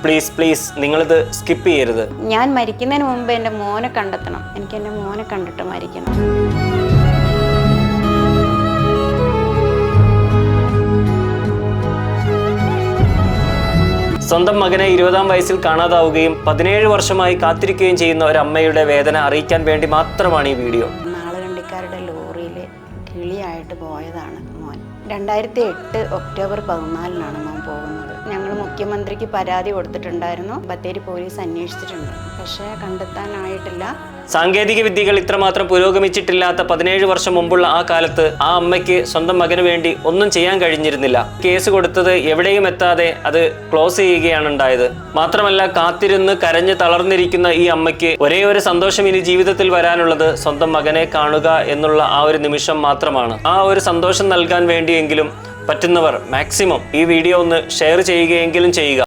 Please നിങ്ങളിത് skip ചെയ്യരുത്. ഞാൻ മരിക്കുന്നതിന് മുമ്പ് എൻ്റെ മോനെ കണ്ടെത്തണം. എനിക്ക് എൻ്റെ മോനെ കണ്ടിട്ട് മരിക്കണം. സ്വന്തം മകനെ 20-ാം വയസ്സിൽ കാണാതാവുകയും 17 വർഷമായി കാത്തിരിക്കുകയും ചെയ്യുന്ന ഒരു അമ്മയുടെ വേദന അറിയിക്കാൻ വേണ്ടി മാത്രമാണ് ഈ വീഡിയോ. നാളുകണ്ടിക്കാരുടെ ലോറിയിൽ കിളിയായിട്ട് പോയതാണ് മോൻ. 2008 ഒക്ടോബർ 14 മോൻ പോകുന്നത്. ഞങ്ങൾ മുഖ്യമന്ത്രിക്ക് പരാതി കൊടുത്തിട്ടുണ്ടായിരുന്നു. ബത്തേരി പോലീസ് അന്വേഷിച്ചിട്ടുണ്ട്, പക്ഷേ കണ്ടെത്താനായിട്ടില്ല. സാങ്കേതിക വിദ്യകൾ ഇത്രമാത്രം പുരോഗമിച്ചിട്ടില്ലാത്ത 17 വർഷം മുമ്പുള്ള ആ കാലത്ത് ആ അമ്മയ്ക്ക് സ്വന്തം മകന് വേണ്ടി ഒന്നും ചെയ്യാൻ കഴിഞ്ഞിരുന്നില്ല. കേസ് കൊടുത്തത് എവിടെയും എത്താതെ അത് ക്ലോസ് ചെയ്യുകയാണ് ഉണ്ടായത്. മാത്രമല്ല, കാത്തിരുന്ന് കരഞ്ഞ് തളർന്നിരിക്കുന്ന ഈ അമ്മയ്ക്ക് ഒരേ ഒരു സന്തോഷം ഇനി ജീവിതത്തിൽ വരാനുള്ളത് സ്വന്തം മകനെ കാണുക എന്നുള്ള ആ ഒരു നിമിഷം മാത്രമാണ്. ആ ഒരു സന്തോഷം നൽകാൻ വേണ്ടിയെങ്കിലും പറ്റുന്നവർ മാക്സിമം ഈ വീഡിയോ ഒന്ന് ഷെയർ ചെയ്യുകയെങ്കിലും ചെയ്യുക.